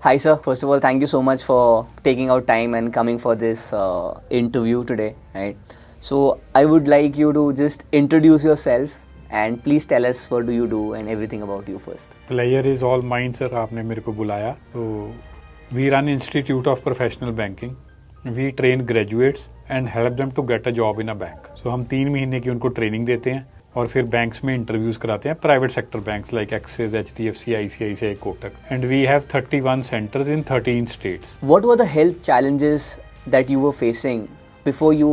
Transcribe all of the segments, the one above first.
Hi, sir. First of all, thank you so much for taking out time and coming for this interview today. Right. So I would like you to just introduce yourself and please tell us what do you do and everything about you first. Pleasure is all mine, sir. आपने मेरे को बुलाया तो we run Institute of Professional Banking. We train graduates and help them to get a job in a bank. So हम 3 महीने की उनको training देते हैं और फिर बैंक्स में इंटरव्यूज कराते हैं, private sector banks like Axis, HDFC, ICICI, Kotak, and we have 31 centres in 13 states. What were the health challenges that you were facing before you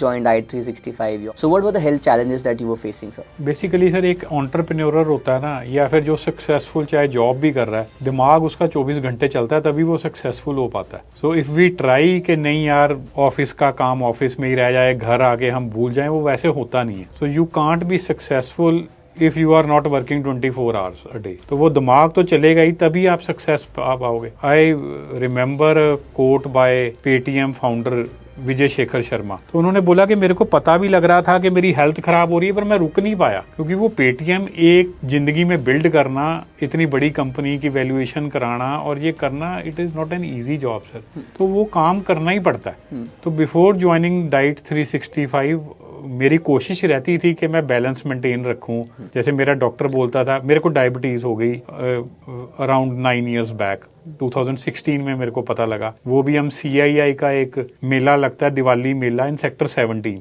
joined Diet 365? So what were the health challenges that you were facing, sir? Basically sir एक entrepreneur होता है ना, या फिर जो successful चाहे job भी कर रहा है, दिमाग उसका 24 घंटे चलता है तभी वो सक्सेसफुल हो पाता है. सो इफ वी ट्राई कि नहीं यार ऑफिस का काम ऑफिस में ही रह जाए, घर आके हम भूल जाएं, वो वैसे होता नहीं है. So you can't be successful if you are not working 24 hours a day. तो वो दिमाग तो चलेगा ही, तभी आप सक्सेस पा पाओगे. I remember quote by Paytm founder Vijay Shekhar Sharma. तो उन्होंने बोला कि मेरे को पता भी लग रहा था कि मेरी हेल्थ खराब हो रही है, पर मैं रुक नहीं पाया, क्योंकि वो पेटीएम एक जिंदगी में बिल्ड करना, इतनी बड़ी कंपनी की वैल्यूएशन कराना और ये करना, it is not an easy job sir. तो वो काम करना ही पड़ता है. तो बिफोर ज्वाइनिंग डाइट 365 मेरी कोशिश रहती थी कि मैं बैलेंस मेंटेन रखूं. जैसे मेरा डॉक्टर बोलता था, मेरे को डायबिटीज हो गई अराउंड 9 इयर्स बैक. 2016 में मेरे को पता लगा. वो भी हम CII का एक मेला लगता है, दिवाली मेला, इन सेक्टर 17.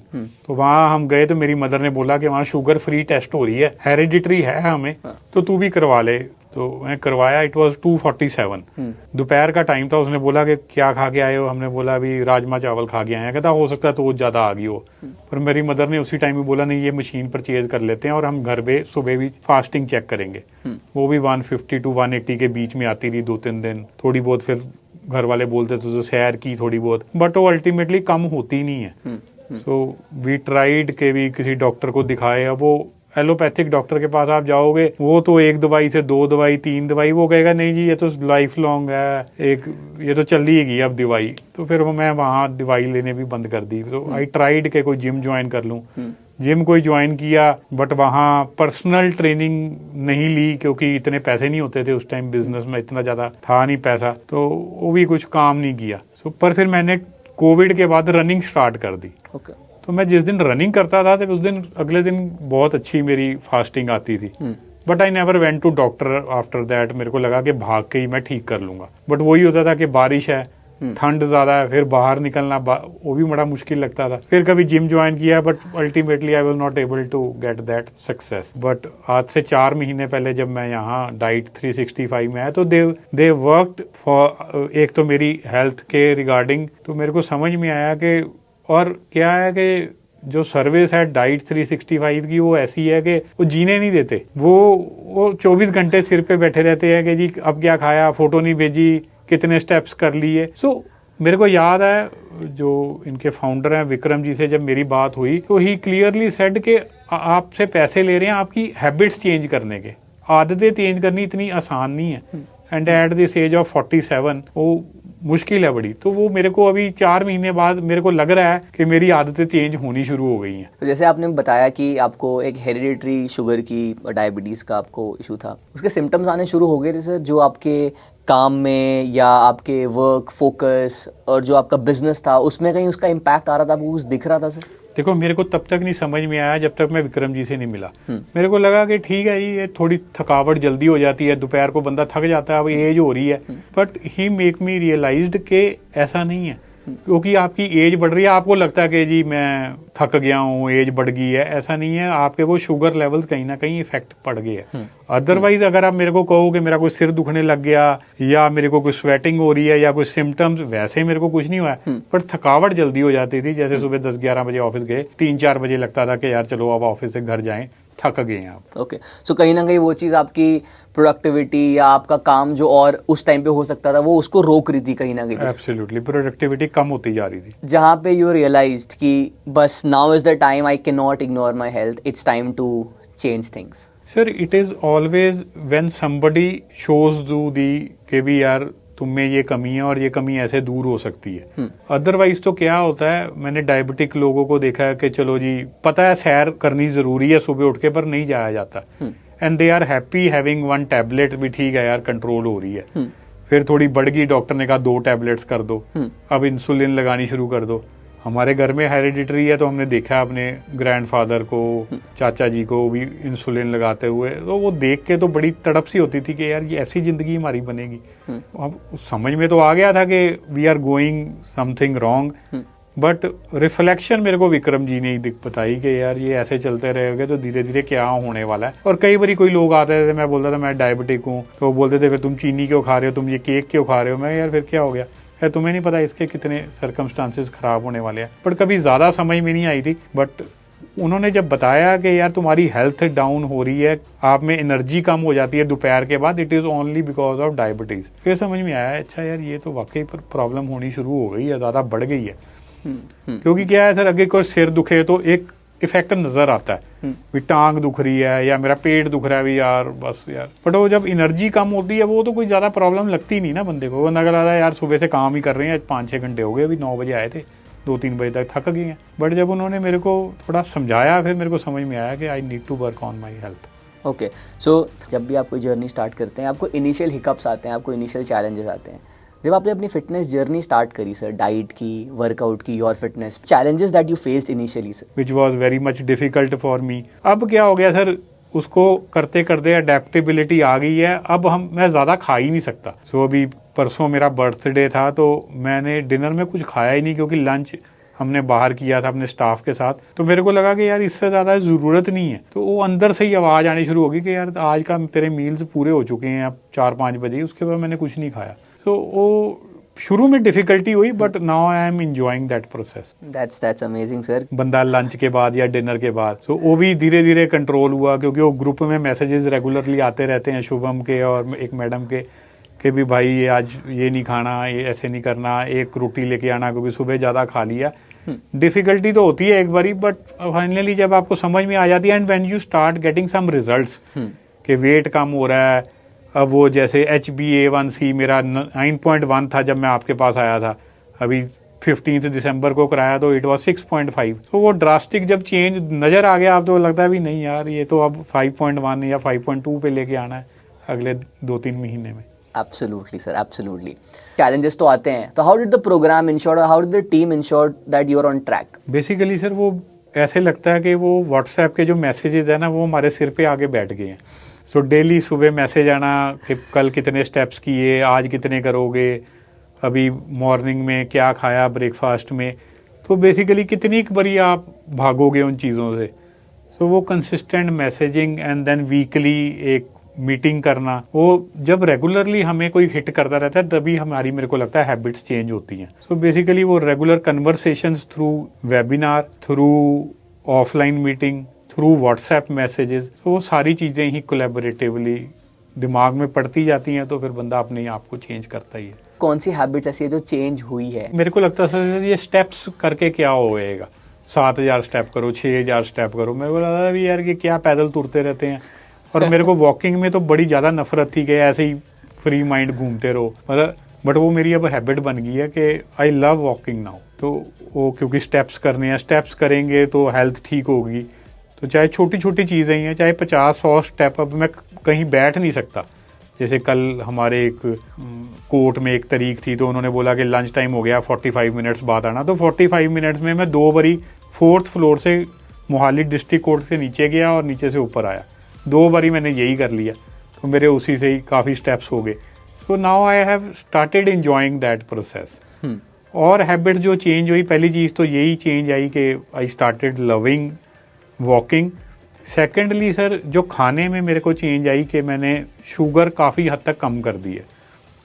तो वहाँ हम गए तो मेरी मदर ने बोला कि वहाँ शुगर फ्री टेस्ट हो रही है, हेरिडिटरी है हमें, तो तू भी करवा ले. तो मैं करवाया. It was 247. दोपहर का टाइम था. उसने बोला कि क्या खा के आए हो? हमने बोला अभी राजमा चावल खा के आए हैं. कहता हो सकता है तो ज्यादा आ गई हो. पर मेरी मदर ने उसी टाइम में बोला नहीं, ये मशीन परचेज कर लेते हैं और हम घर पे सुबह भी फास्टिंग चेक करेंगे. वो भी 150 टू 180 के बीच में आती रही 2-3 दिन. थोड़ी बहुत फिर घर वाले बोलते थे तो सैर की थोड़ी बहुत, बट वो अल्टीमेटली कम होती नहीं है. सो वी ट्राइड के भी किसी डॉक्टर को दिखाए. अब वो एलोपैथिक डॉक्टर के पास आप जाओगे, वो तो 1 दवाई से 2 दवाई 3 दवाई, वो कहेगा नहीं जी ये तो लाइफ लॉन्ग है, एक ये तो चल ही गई अब दवाई. तो फिर मैं वहाँ दवाई लेने भी बंद कर दी. तो आई ट्राइड के कोई जिम ज्वाइन कर लूँ. जिम कोई ज्वाइन किया, बट वहाँ पर्सनल ट्रेनिंग नहीं ली, क्योंकि इतने पैसे नहीं होते थे उस टाइम. बिजनेस में इतना ज़्यादा था नहीं पैसा, तो वो भी कुछ काम नहीं किया. सो पर फिर मैंने कोविड के बाद रनिंग स्टार्ट कर दी. तो मैं जिस दिन रनिंग करता था तो उस दिन अगले दिन बहुत अच्छी मेरी फास्टिंग आती थी. But I never went to doctor after that. मेरे को लगा कि भाग के ही मैं ठीक कर लूंगा. बट वही होता था कि बारिश है, ठंड ज्यादा है, फिर बाहर निकलना वो भी बड़ा मुश्किल लगता था. फिर कभी जिम ज्वाइन किया, but ultimately I was not able to get that success. But आज से 4 महीने पहले जब मैं यहाँ डाइट 365 में आया, तो दे वर्कड फॉर, एक तो मेरी हेल्थ के रिगार्डिंग, तो मेरे को समझ में आया कि, और क्या है कि जो सर्विस है डाइट 365 की, वो ऐसी है कि वो जीने नहीं देते. वो 24 घंटे सिर पे बैठे रहते हैं कि जी अब क्या खाया, फोटो नहीं भेजी, कितने स्टेप्स कर लिए. सो मेरे को याद है जो इनके फाउंडर हैं विक्रम जी से जब मेरी बात हुई, तो ही क्लियरली सेड कि आपसे पैसे ले रहे हैं आपकी हैबिट्स चेंज करने के. आदतें चेंज करनी इतनी आसान नहीं है. And at this age of 47 वो मुश्किल है बड़ी. तो वो मेरे को अभी 4 महीने बाद मेरे को लग रहा है कि मेरी आदतें चेंज होनी शुरू हो गई हैं. तो जैसे आपने बताया कि आपको एक हेरिडिटरी शुगर की, डायबिटीज़ का आपको इशू था, उसके सिम्टम्स आने शुरू हो गए थे सर, जो आपके काम में या आपके वर्क फोकस और जो आपका बिजनेस था उसमें कहीं उसका इम्पैक्ट आ रहा था, आपको कुछ दिख रहा था सर? देखो मेरे को तब तक नहीं समझ में आया जब तक मैं विक्रम जी से नहीं मिला. मेरे को लगा कि ठीक है जी, ये थोड़ी थकावट जल्दी हो जाती है, दोपहर को बंदा थक जाता है, अब एज हो रही है. But he make me realised कि ऐसा नहीं है, क्योंकि आपकी एज बढ़ रही है, आपको लगता है कि जी मैं थक गया हूँ, एज बढ़ गई है. ऐसा नहीं है, आपके वो शुगर लेवल्स कहीं ना कहीं इफेक्ट पड़ गए है. अदरवाइज अगर आप मेरे को कहो कि मेरा कोई सिर दुखने लग गया या मेरे को कोई स्वेटिंग हो रही है या कोई सिम्टम्स, वैसे मेरे को कुछ नहीं हुआ है. पर थकावट जल्दी हो जाती थी. जैसे सुबह 10-11 बजे ऑफिस गए, 3-4 बजे लगता था कि यार चलो अब ऑफिस से घर जाएं, थक गए हैं आप. ओके. सो कहीं ना कहीं वो चीज़ आपकी प्रोडक्टिविटी या आपका काम जो और उस टाइम पे हो सकता था, वो उसको रोक रही थी कहीं ना कहीं. एब्सोल्युटली प्रोडक्टिविटी कम होती जा रही थी. जहाँ पे यू रियलाइज्ड कि बस now is the time, I can not ignore my health, it's time to change things. Sir it is always when somebody shows you the कि भी यार तुम में ये कमी है और ये कमी ऐसे दूर हो सकती है. अदरवाइज तो क्या होता है, मैंने डायबिटिक लोगों को देखा है कि चलो जी पता है सैर करनी जरूरी है सुबह उठ के, पर नहीं जाया जाता. And they are happy having 1 tablet भी ठीक है यार कंट्रोल हो रही है. फिर थोड़ी बढ़ गई, डॉक्टर ने कहा 2 टैबलेट्स कर दो, अब इंसुलिन लगानी शुरू कर दो। हमारे घर में हेरिडिटरी है, तो हमने देखा अपने ग्रैंडफादर को, चाचा जी को भी इंसुलिन लगाते हुए, तो वो देख के तो बड़ी तड़प सी होती थी कि यार ये ऐसी ज़िंदगी हमारी बनेगी। अब समझ में तो आ गया था कि we are going something wrong, but reflection मेरे को विक्रम जी ने ही बताई कि यार ये ऐसे चलते रहेगा तो धीरे धीरे क्या होने वाला है। और कई बार कोई लोग आते थे, मैं बोलता था मैं डायबिटिक हूँ, तो वो बोलते थे फिर तुम चीनी क्यों खा रहे हो, तुम ये केक क्यों खा रहे हो। मैं यार फिर क्या हो गया है, तुम्हें नहीं पता इसके कितने सर्कमस्टांसेस खराब होने वाले हैं। बट कभी ज़्यादा समझ में नहीं आई थी, बट उन्होंने जब बताया कि यार तुम्हारी हेल्थ डाउन हो रही है, आप में एनर्जी कम हो जाती है दोपहर के बाद, it is only because of diabetes, फिर समझ में आया अच्छा यार ये तो वाकई प्रॉब्लम होनी शुरू हो गई है, ज़्यादा बढ़ गई है। क्योंकि क्या है सर, अगर कोई सिर दुखे तो एक इफेक्ट नजर आता है, भी टांग दुख रही है या मेरा पेट दुख रहा है, भी यार बस यार। बट वो जब एनर्जी कम होती है वो तो कोई ज्यादा प्रॉब्लम लगती नहीं ना बंदे को। वो लग रहा है यार सुबह से काम ही कर रहे हैं, 5-6 घंटे हो गए, अभी 9 बजे आए थे, 2-3 बजे तक थक गए हैं। बट जब उन्होंने मेरे को थोड़ा समझाया, फिर मेरे को समझ में आया कि I need to work on my health. Okay, so जब भी आप कोई जर्नी स्टार्ट करते हैं, आपको इनिशियल हिकअप्स आते हैं, आपको इनिशियल चैलेंजेस आते हैं। जब आपने अपनी फिटनेस जर्नी स्टार्ट करी सर, डाइट की, वर्कआउट की, your fitness, challenges that you faced initially sir? Which was very much difficult for me. अब क्या हो गया सर, उसको करते करते अडेप्टेबिलिटी आ गई है। अब मैं ज़्यादा खा ही नहीं सकता। सो अभी परसों मेरा बर्थडे था, तो मैंने डिनर में कुछ खाया ही नहीं, क्योंकि लंच हमने बाहर किया था अपने स्टाफ के साथ। तो मेरे को लगा कि यार इससे ज़्यादा ज़रूरत नहीं है। तो वो अंदर से ही आवाज़ आनी शुरू होगी कि यार आज का तेरे मील्स पूरे हो चुके हैं, अब 4-5 बजे, उसके बाद मैंने कुछ नहीं खाया। तो वो शुरू में डिफिकल्टी हुई, but now I am enjoying that process. That's amazing sir. बंदा लंच के बाद या डिनर के बाद, तो वो भी धीरे धीरे कंट्रोल हुआ, क्योंकि वो ग्रुप में मैसेजेस रेगुलरली आते रहते हैं, शुभम के और एक मैडम के, कि भी भाई ये आज ये नहीं खाना, ये ऐसे नहीं करना, एक रोटी लेके आना, क्योंकि सुबह ज़्यादा खा लिया। डिफिकल्टी तो होती है एक बारी, बट फाइनली जब आपको समझ में आ जाती है, and when you start getting some results कि वेट कम हो रहा है। अब वो जैसे HbA1c मेरा 9.1 था जब मैं आपके पास आया था, अभी 15 दिसंबर को कराया तो इट वाज 6.5। तो वो ड्रास्टिक जब चेंज नज़र आ गया, आप तो लगता है भी नहीं यार ये तो अब 5.1 या 5.2 पे लेके आना है अगले 2-3 महीने में। Absolutely sir, absolutely. चैलेंजेस तो आते हैं, तो how did the programme ensure, how did the team ensure that you are on track? Basically sir वो ऐसे लगता है कि वो व्हाट्सएप के जो मैसेजेस है ना, वो हमारे सिर पे आगे बैठ गए हैं। सो डेली सुबह मैसेज आना कि कल कितने स्टेप्स किए, आज कितने करोगे, अभी मॉर्निंग में क्या खाया ब्रेकफास्ट में। तो बेसिकली कितनी बारी आप भागोगे उन चीज़ों से। सो वो consistent messaging and then weekly एक मीटिंग करना, वो जब रेगुलरली हमें कोई हिट करता रहता है तभी हमारी, मेरे को लगता है, हैबिट्स चेंज होती हैं। सो बेसिकली वो regular conversations through webinar, through offline meeting, through WhatsApp messages, तो वो सारी चीज़ें ही कोलैबोरेटिवली दिमाग में पड़ती जाती हैं, तो फिर बंदा अपने आप को चेंज करता ही है। कौन सी हैबिट्स ऐसी है जो चेंज हुई है? मेरे को लगता है ये स्टेप्स करके क्या होएगा, 7,000 स्टेप करो, 6,000 स्टेप करो। मेरे को लगा भी यार कि क्या पैदल तुरते रहते हैं। और मेरे को वॉकिंग में तो बड़ी ज़्यादा नफरत थी कि ऐसे ही फ्री माइंड घूमते रहो, मतलब। बट वो मेरी अब हैबिट बन गई है कि आई लव वॉकिंग नाउ। तो वो क्योंकि स्टेप्स करने हैं, स्टेप्स करेंगे तो हेल्थ ठीक होगी। तो चाहे छोटी छोटी चीज़ें ही हैं, चाहे 50-100 स्टेप। अब मैं कहीं बैठ नहीं सकता। जैसे कल हमारे एक कोर्ट में एक तारीख थी, तो उन्होंने बोला कि लंच टाइम हो गया, 45 मिनट्स बाद आना। तो 45 मिनट्स में मैं 2 बारी 4th फ्लोर से मोहाली डिस्ट्रिक्ट कोर्ट से नीचे गया और नीचे से ऊपर आया। 2 बारी मैंने यही कर लिया, तो मेरे उसी से ही काफ़ी स्टेप्स हो गए। So now I have started enjoying that process. और हैबिट जो चेंज हुई, पहली चीज़ तो यही चेंज आई कि I started loving walking. Secondly sir, जो खाने में मेरे को चेंज आई कि मैंने शुगर काफ़ी हद तक कम कर दी है।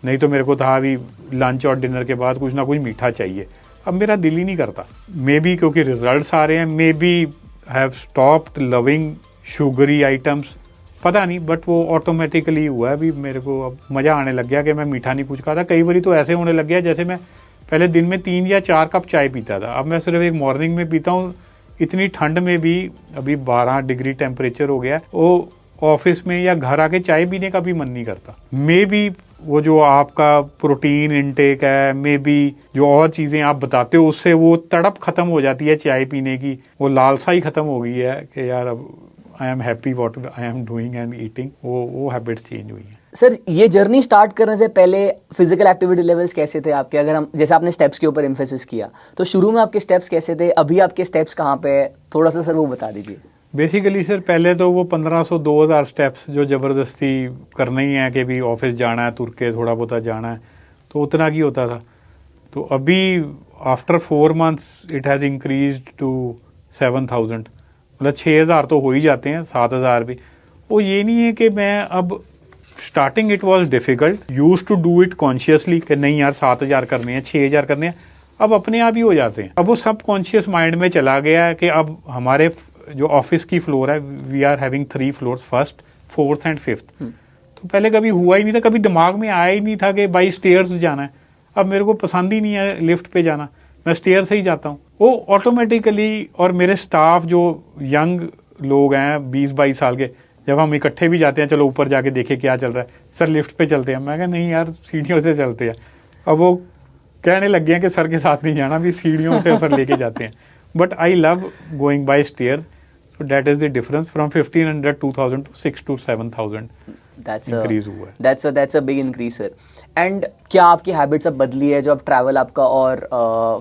नहीं तो मेरे को था अभी लंच और डिनर के बाद कुछ ना कुछ मीठा चाहिए, अब मेरा दिल ही नहीं करता। मे बी क्योंकि रिजल्ट्स आ रहे हैं, may be have stopped loving sugary items, पता नहीं। बट वो ऑटोमेटिकली हुआ है। अभी मेरे को अब मज़ा आने लग गया कि मैं मीठा नहीं कुछ खाता। कई बार तो ऐसे होने लग गया जैसे मैं पहले दिन में 3 या 4 कप चाय पीता था, अब मैं सिर्फ एक मॉर्निंग में पीता हूँ। इतनी ठंड में भी, अभी 12 डिग्री टेम्परेचर हो गया, वो ऑफिस में या घर आके चाय पीने का भी मन नहीं करता। मे बी वो जो आपका प्रोटीन इनटेक है, मे बी जो और चीज़ें आप बताते हो, उससे वो तड़प खत्म हो जाती है चाय पीने की, वो लालसा ही खत्म हो गई है कि यार अब I am happy what I am doing and eating. वो हैबिट्स चेंज हुई हैं। सर ये जर्नी स्टार्ट करने से पहले फिजिकल एक्टिविटी लेवल्स कैसे थे आपके? अगर हम जैसे आपने स्टेप्स के ऊपर एम्फेसिस किया, तो शुरू में आपके स्टेप्स कैसे थे, अभी आपके स्टेप्स कहाँ पे है, थोड़ा सा सर वो बता दीजिए। बेसिकली सर पहले तो वो 1500-2000 स्टेप्स जो ज़बरदस्ती करना ही है कि भी ऑफिस जाना है, तुर के थोड़ा बहुत जाना है, तो उतना की होता था। तो अभी after 4 months it has increased to 7000, मतलब 6000 तो हो ही जाते हैं, 7000 भी। वो ये नहीं है कि मैं अब starting it was difficult, used to do it consciously कि नहीं यार 7000 करने हैं, 6000 करने हैं, अब अपने आप ही हो जाते हैं। अब वो सब कॉन्शियस माइंड में चला गया है कि अब हमारे जो ऑफिस की फ्लोर है, we are having 3 floors, first, fourth and fifth. तो पहले कभी हुआ ही नहीं था, कभी दिमाग में आया ही नहीं था कि बाई स्टेयर्स जाना है। अब मेरे को पसंद ही नहीं है लिफ्ट पे जाना, मैं स्टेयर से ही जाता हूँ। वो ऑटोमेटिकली, और मेरे स्टाफ जो यंग लोग हैं 20-22 साल के, जब हम इकट्ठे भी जाते हैं, चलो ऊपर जाके देखे क्या चल रहा है, सर लिफ्ट पे चलते हैं, मैं कहा नहीं यार सीढ़ियों से चलते हैं। अब वो कहने लग गए हैं कि सर के साथ नहीं जाना, भी सीढ़ियों से सर लेके जाते हैं। But I love going by stairs, so that is the difference from 1500 2000 to 6 to 7000 increase हुआ है। That's a big increase sir. And क्या आपकी हैबिट्स अब बदली है जो अब ट्रैवल आपका और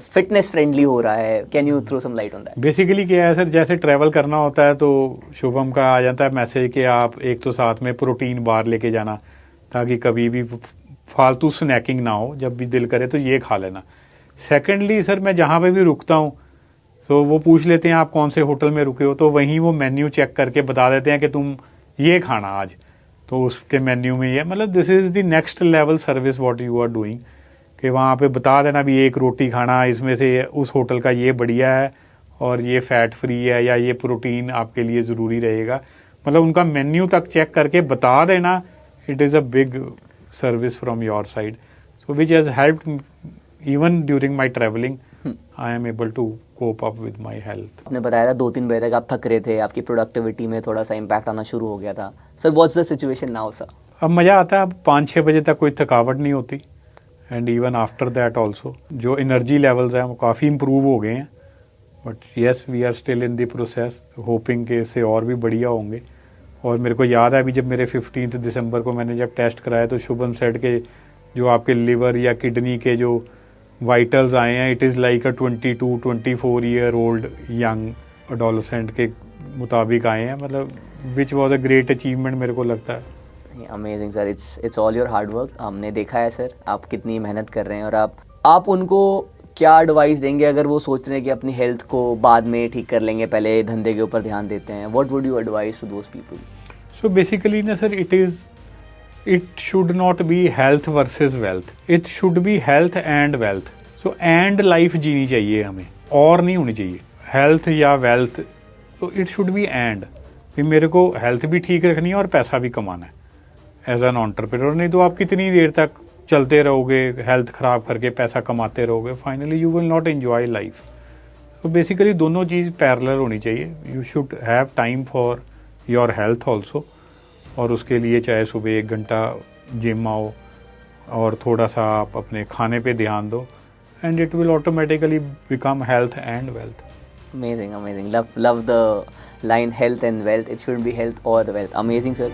फिटनेस फ्रेंडली हो रहा है? Can you throw some light on that? Basically क्या है सर, जैसे ट्रैवल करना होता है तो शुभम का आ जाता है मैसेज कि आप एक तो साथ में प्रोटीन बार लेके जाना, ताकि कभी भी फालतू स्नैकिंग ना हो, जब भी दिल करे तो ये खा लेना। सेकेंडली सर, मैं जहाँ पे भी रुकता हूँ तो वो पूछ लेते हैं आप कौन से होटल में रुके हो, तो वहीं वो मेन्यू चेक करके बता देते हैं कि तुम ये खाना आज, तो उसके मेन्यू में ये, मतलब this is the next level service what you are doing, कि वहाँ पे बता देना भी एक रोटी खाना, इसमें से उस होटल का ये बढ़िया है और ये फैट फ्री है, या ये प्रोटीन आपके लिए ज़रूरी रहेगा, मतलब उनका मेन्यू तक चेक करके बता देना। It is a big service from your side, so which has helped even during my travelling, I am able to cope up with my health. आपने बताया था 2-3 बजे तक आप थक रहे थे, आपकी प्रोडक्टिविटी में थोड़ा सा इम्पैक्ट आना शुरू हो गया था। Sir what's the situation now sir? अब मज़ा आता है, अब 5-6 बजे तक कोई थकावट नहीं होती, and even after that also जो एनर्जी लेवल्स हैं वो काफ़ी इम्प्रूव हो गए हैं। But yes, we are still in the process, hoping के इससे और भी बढ़िया होंगे। और मेरे को याद है अभी जब मेरे 15 दिसंबर को मैंने जब टेस्ट कराया, तो शुभम सेट के जो आपके लिवर या किडनी के जो वाइटल्स आए हैं, it is like a 22-24 year old young adolescent के मुताबिक आए हैं, मतलब which was a great achievement मेरे को लगता है। Amazing sir, it's all your hard work. हमने देखा है सर आप कितनी मेहनत कर रहे हैं, और आप उनको क्या एडवाइस देंगे अगर वो सोच रहे हैं कि अपनी हेल्थ को बाद में ठीक कर लेंगे, पहले धंधे के ऊपर ध्यान देते हैं? What would you advice to those people? So basically ना sir, it should not be health versus wealth, it should be health and wealth. So and life जीनी चाहिए हमें, और नहीं होनी चाहिए हेल्थ या वेल्थ, तो इट शुड बी एंड। फिर मेरे को हेल्थ भी ठीक रखनी है और पैसा भी कमाना है एज एन एंटरप्रेन्योर, नहीं तो आप कितनी देर तक चलते रहोगे, हेल्थ ख़राब करके पैसा कमाते रहोगे, finally you will not enjoy life. तो बेसिकली दोनों चीज़ पैरेलल होनी चाहिए। You should have time for your health also, और उसके लिए चाहे सुबह 1 घंटा जिम आओ और थोड़ा सा आप अपने खाने पे ध्यान दो, and it will automatically become health and wealth. Amazing. Love the line health and wealth. It shouldn't be health or the wealth. Amazing, sir.